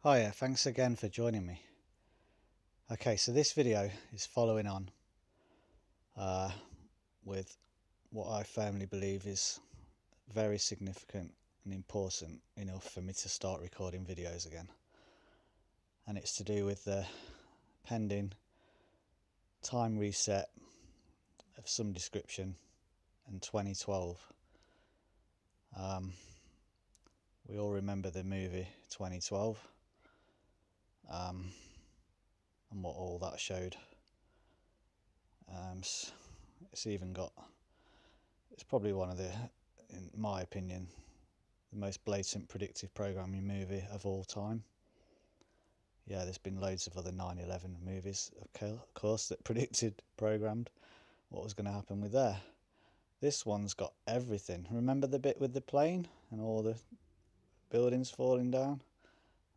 Hiya, thanks again for joining me. Okay, so this video is following on with what I firmly believe is very significant and important enough for me to start recording videos again. And it's to do with the pending time reset of some description in 2012. We all remember the movie 2012 and what all that showed. It's probably one of the, in my opinion, the most blatant predictive programming movie of all time. Yeah, there's been loads of other 9/11 movies, of course, that programmed what was going to happen with there. This one's got everything. Remember the bit with the plane and all the buildings falling down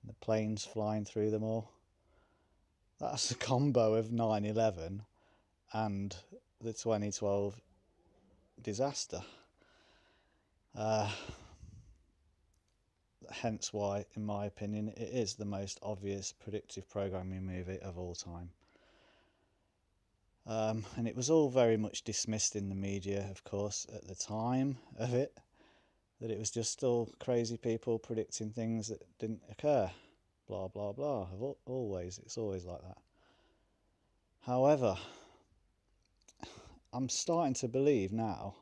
and the planes flying through them all? That's a combo of 9/11 and the 2012 disaster. Hence why, in my opinion, it is the most obvious predictive programming movie of all time. And it was all very much dismissed in the media, of course, at the time of it, that it was just all crazy people predicting things that didn't occur. Blah, blah, blah. It's always like that. However, I'm starting to believe now,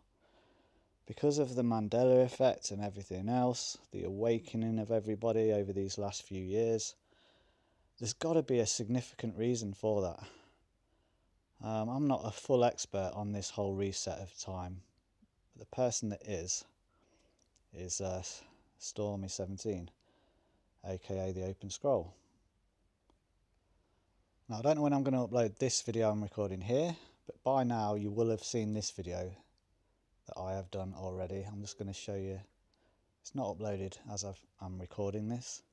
because of the Mandela effect and everything else, the awakening of everybody over these last few years, there's got to be a significant reason for that. I'm not a full expert on this whole reset of time. But the person that is Stormy17, aka the Open Scroll. Now, I don't know when I'm going to upload this video I'm recording here, but by now you will have seen this video that I have done already. I'm just going to show you. It's not uploaded as I'm recording this,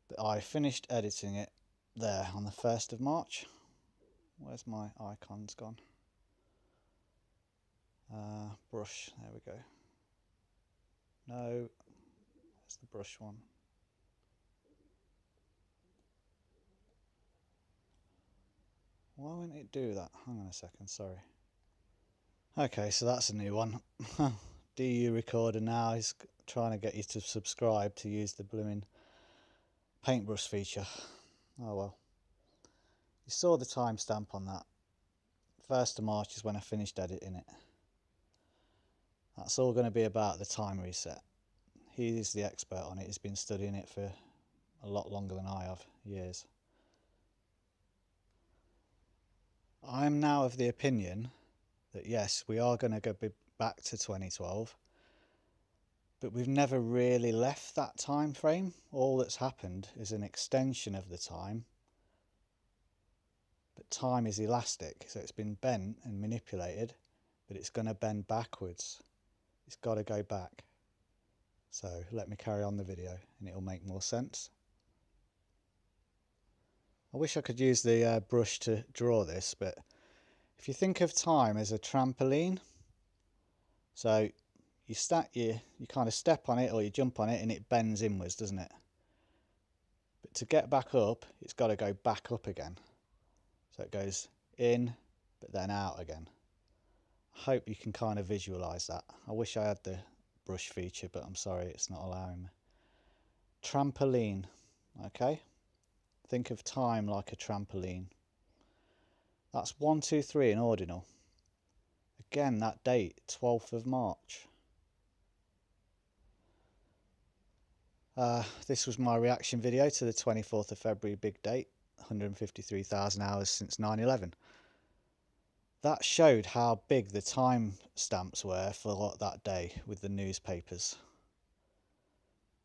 but I finished editing it there on the 1st of March. Where's my icons gone? Brush, there we go. No, there's the brush one. Why won't it do that? Hang on a second, sorry. Okay, so that's a new one. DU Recorder now is trying to get you to subscribe to use the blooming paintbrush feature. Oh well. You saw the timestamp on that. 1st of March is when I finished editing it. That's all going to be about the time reset. He's the expert on it. He's been studying it for a lot longer than I have, years. I'm now of the opinion that yes, we are going to go back to 2012, but we've never really left that time frame. All that's happened is an extension of the time, but time is elastic, so it's been bent and manipulated, but it's going to bend backwards. It's got to go back. So let me carry on the video and it'll make more sense. I wish I could use the brush to draw this, but if you think of time as a trampoline, so you kind of step on it or you jump on it and it bends inwards, doesn't it? But to get back up, it's got to go back up again. So it goes in, but then out again. I hope you can kind of visualize that. I wish I had the brush feature, but I'm sorry, it's not allowing me. Trampoline, okay? Think of time like a trampoline. That's 1, 2, 3 in ordinal. Again, that date, 12th of March. This was my reaction video to the 24th of February big date, 153,000 hours since 9/11. That showed how big the time stamps were for that day with the newspapers.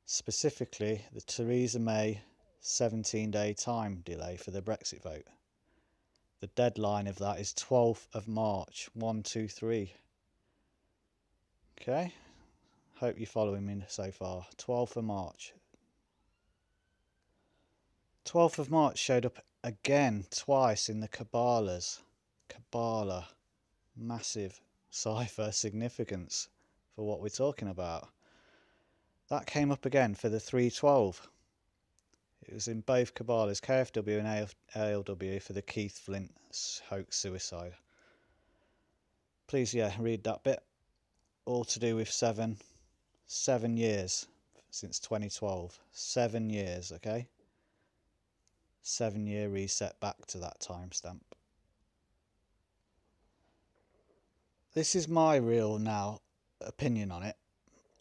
Specifically, the Theresa May 17-day time delay for the BreXiT vote. The deadline of that is 12th of March, 1, 2, 3. Okay, hope you're following me so far. 12th of March. 12th of March showed up again twice in the Kabbalahs. Kabbalah, massive cipher significance for what we're talking about. That came up again for the 312. It was in both Kabbala's, KFW and ALW, for the Keith Flint hoax suicide. Please, yeah, read that bit. All to do with 7 years since 2012. 7 years, okay? 7-year reset back to that timestamp. This is my real now opinion on it.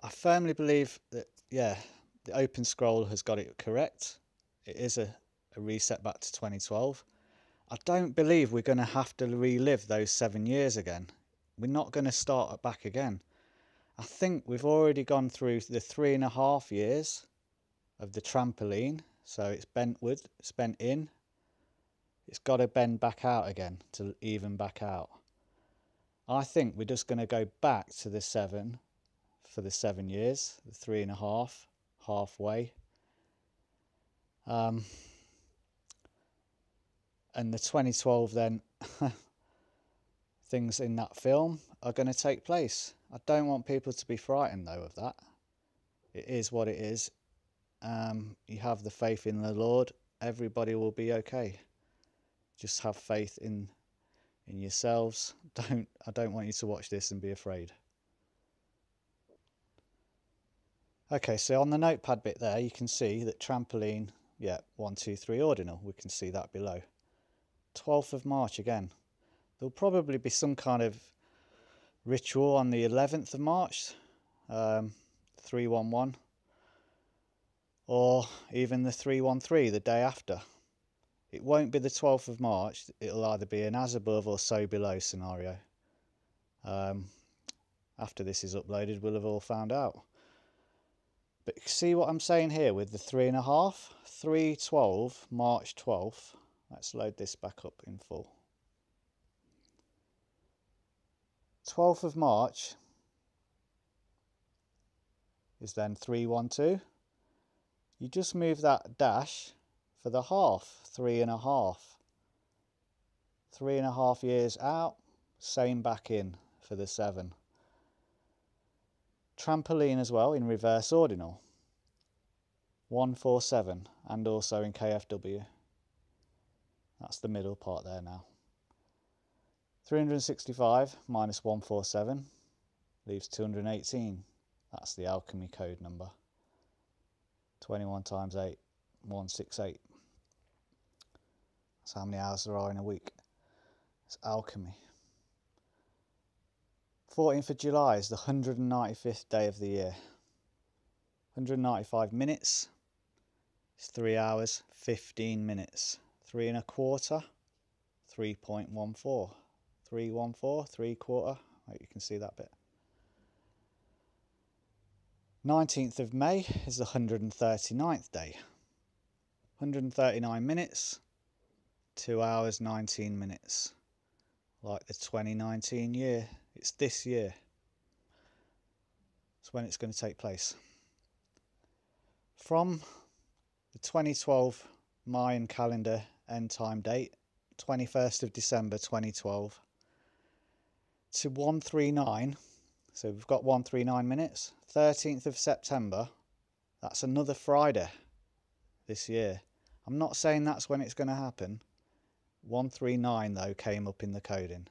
I firmly believe that, yeah, the Open Scroll has got it correct. It is a reset back to 2012. I don't believe we're going to have to relive those 7 years again. We're not going to start back again. I think we've already gone through the 3.5 years of the trampoline. So it's bentward, it's bent in. It's got to bend back out again to even back out. I think we're just going to go back to the 7 for the 7 years, the 3.5, halfway. And the 2012 then, things in that film are going to take place. I don't want people to be frightened though of that. It is what it is. You have the faith in the Lord, everybody will be okay. Just have faith in yourselves. I don't want you to watch this and be afraid. Okay, so on the notepad bit there, you can see that trampoline, yeah, 1, 2, 3 ordinal. We can see that below. 12th of March again. There'll probably be some kind of ritual on the 11th of March, 311, or even the 313, the day after. It won't be the 12th of March. It'll either be an as above or so below scenario. After this is uploaded, we'll have all found out. But see what I'm saying here with the 3.5? 312, March 12th. Let's load this back up in full. 12th of March is then 312. You just move that dash for the half, 3.5. 3.5 years out, same back in for the 7. Trampoline as well in reverse ordinal. 147, and also in KFW. That's the middle part there now. 365 minus 147 leaves 218. That's the alchemy code number. 21 times 8, 168. That's how many hours there are in a week. It's alchemy. 14th of July is the 195th day of the year. 195 minutes is 3 hours, 15 minutes. 3 1/4, 3.14. 314, 3/4. Hope you can see that bit. 19th of May is the 139th day. 139 minutes, 2 hours, 19 minutes. Like the 2019 year. It's this year. It's when it's going to take place. From the 2012 Mayan calendar end time date, 21st of December 2012, to 139, so we've got 139 minutes, 13th of September, that's another Friday this year. I'm not saying that's when it's going to happen. 139 though came up in the coding.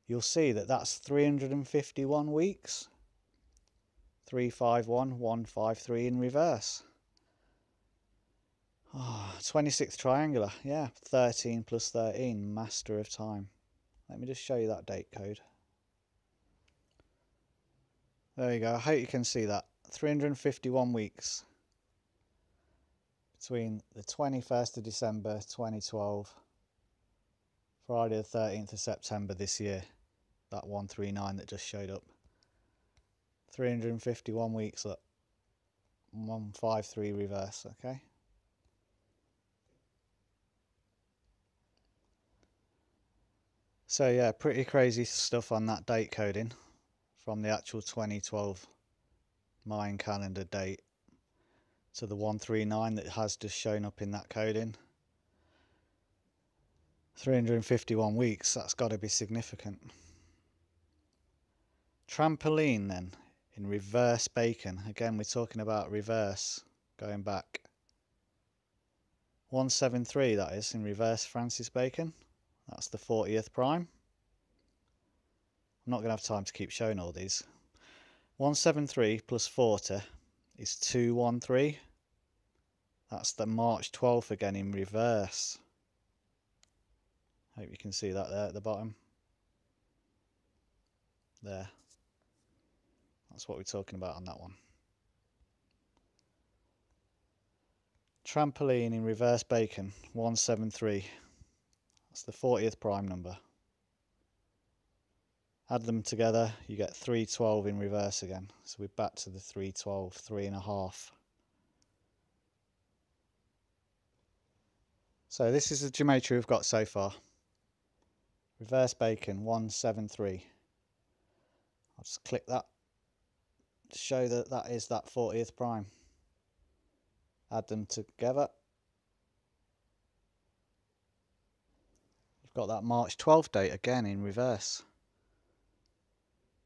You'll see that that's 351 weeks. 351, 153 in reverse. 26th triangular, yeah, 13 plus 13, master of time. Let me just show you that date code. There you go, I hope you can see that. 351 weeks between the 21st of December 2012, Friday the 13th of September this year. That 139 that just showed up. 351 weeks, look. 153 reverse, okay? So yeah, pretty crazy stuff on that date coding from the actual 2012 Mayan calendar date to the 139 that has just shown up in that coding. 351 weeks, that's got to be significant. Trampoline then, in reverse bacon. Again, we're talking about reverse, going back. 173, that is, in reverse Francis Bacon. That's the 40th prime. I'm not going to have time to keep showing all these. 173 plus 40 is 213. That's the March 12th again in reverse. Hope you can see that there at the bottom. There. That's what we're talking about on that one. Trampoline in reverse Bacon, 173. That's the 40th prime number. Add them together, you get 312 in reverse again. So we're back to the 312, 3.5. So this is the geometry we've got so far. Reverse Bacon, 173. I'll just click that to show that that is that 40th prime. Add them together. You've got that March 12th date again in reverse.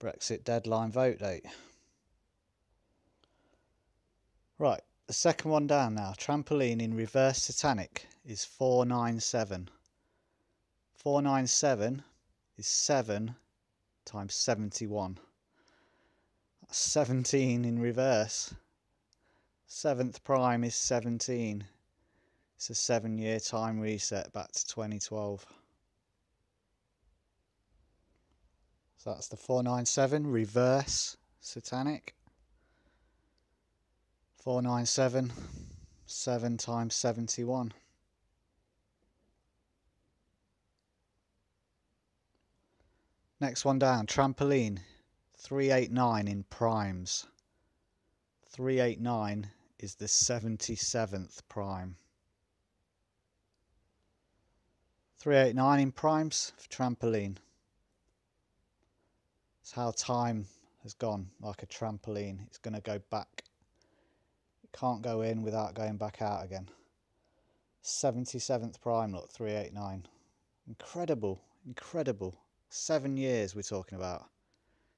BreXiT deadline vote date. Right, the second one down now. Trampoline in reverse satanic is 497. 497 is 7 times 71. That's 17 in reverse. 7th prime is 17. It's a 7-year time reset back to 2012. So that's the 497 reverse satanic. 497, 7 times 71. Next one down, trampoline, 389 in primes. 389 is the 77th prime. 389 in primes for trampoline. It's how time has gone, like a trampoline. It's going to go back. It can't go in without going back out again. 77th prime, look, 389. Incredible, incredible. 7 years we're talking about.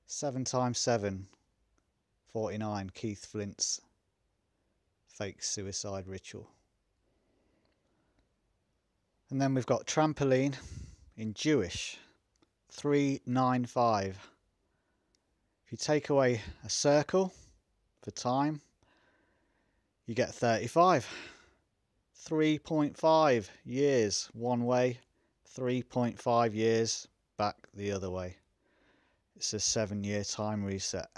7 times 7, 49. Keith Flint's fake suicide ritual. And then we've got trampoline in Jewish, 395. If you take away a circle for time, you get 35. 3.5 years one way, 3.5 years back the other way. It's a 7-year time reset.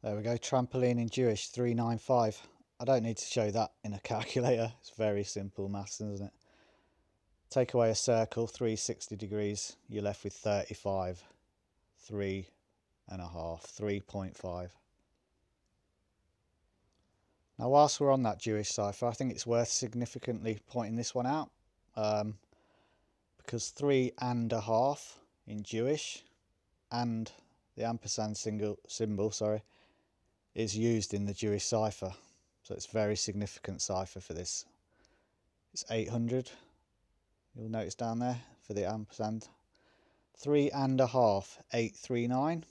There we go, trampoline in Jewish, 395. I don't need to show that in a calculator. It's very simple maths, isn't it? Take away a circle, 360 degrees, you're left with 35. 3.5, 3.5. Now whilst we're on that Jewish cipher, I think it's worth significantly pointing this one out. Because 3.5 in Jewish, and the ampersand symbol, is used in the Jewish cipher. So it's a very significant cipher for this. It's 800. You'll notice down there for the ampersand. 3.5, 839.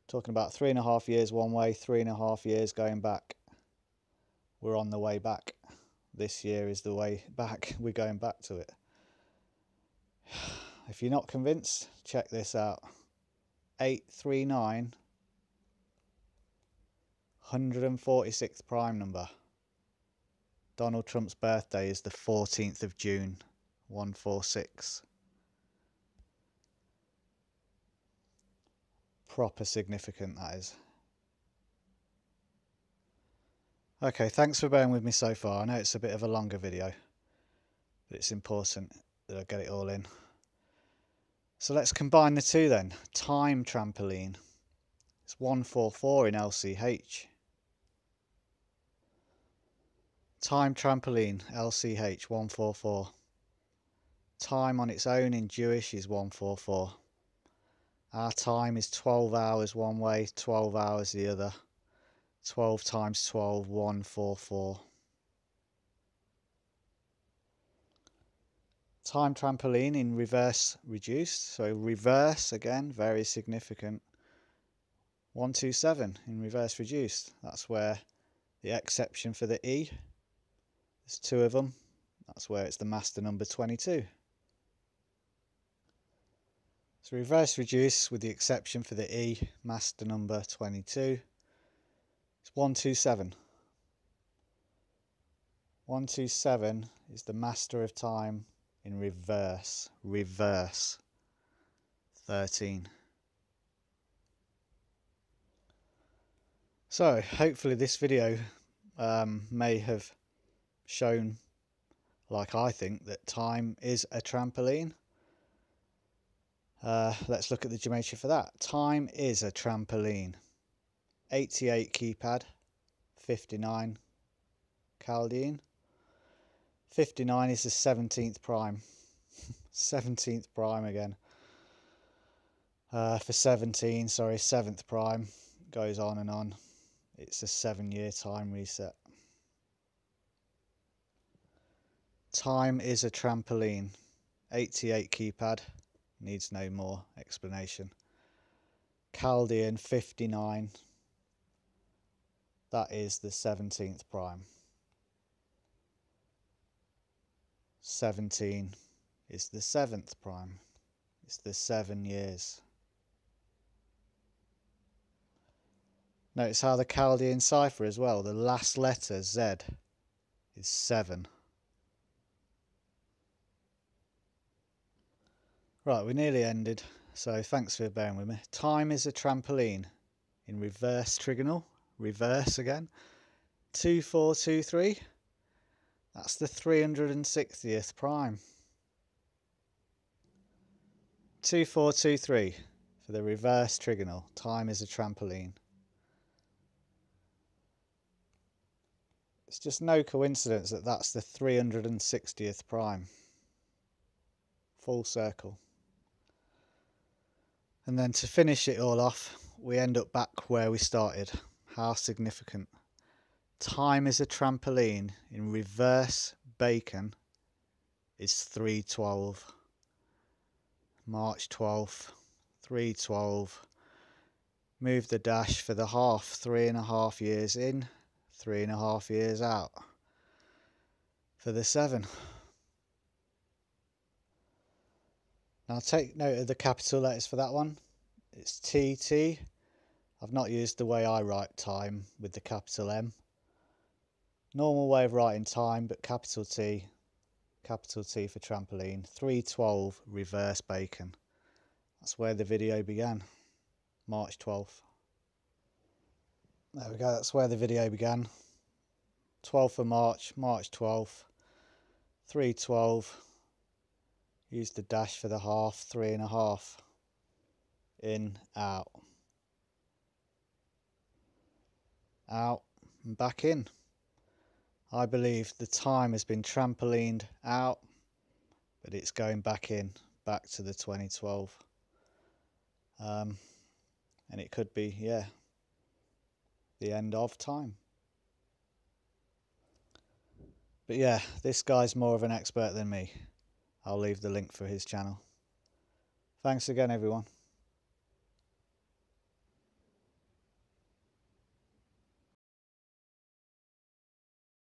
Talking about 3.5 years one way, 3.5 years going back. We're on the way back. This year is the way back. We're going back to it. If you're not convinced, check this out. 839, 146th prime number. Donald Trump's birthday is the 14th of June, 146. Proper significant, that is. Okay, thanks for bearing with me so far. I know it's a bit of a longer video, but it's important that I get it all in. So let's combine the two then. Time trampoline. It's 144 in LCH. Time trampoline, LCH, 144. Time on its own in Jewish is 144. Our time is 12 hours one way, 12 hours the other. 12 times 12, 144. Time trampoline in reverse reduced. So reverse again, very significant. 127 in reverse reduced. That's where the exception for the E. There's two of them. That's where it's the master number 22. So reverse reduce with the exception for the E, master number 22. It's 127. 127 is the master of time in reverse. Reverse. 13. So hopefully this video may have shown, like I think, that time is a trampoline. Let's look at the geometry for that. Time is a trampoline. 88 keypad, 59 Chaldean. 59 is the 17th prime. 17th prime again. For 17, sorry, 7th prime. Goes on and on. It's a 7-year time reset. Time is a trampoline. 88 keypad. Needs no more explanation. Chaldean 59. That is the 17th prime. 17 is the 7th prime. It's the 7 years. Notice how the Chaldean cipher as well, the last letter Z is 7. Right, we nearly ended, so thanks for bearing with me. Time is a trampoline in reverse trigonal, reverse again. 2423, that's the 360th prime. 2423 for the reverse trigonal. Time is a trampoline. It's just no coincidence that that's the 360th prime. Full circle. And then to finish it all off, we end up back where we started. How significant. Time is a trampoline in reverse bacon is 312. March 12th, 312. Move the dash for the half, 3.5 years in, 3.5 years out. For the 7. Now take note of the capital letters for that one. It's TT. I've not used the way I write time with the capital M. Normal way of writing time, but capital T for trampoline. 312 reverse bacon. That's where the video began. March 12th. There we go, that's where the video began. 12th of March, March 12th. 312. Use the dash for the half, 3.5. In, out. Out and back in. I believe the time has been trampolined out, but it's going back in, back to the 2012. And it could be, yeah, the end of time. But yeah, this guy's more of an expert than me. I'll leave the link for his channel. Thanks again, everyone.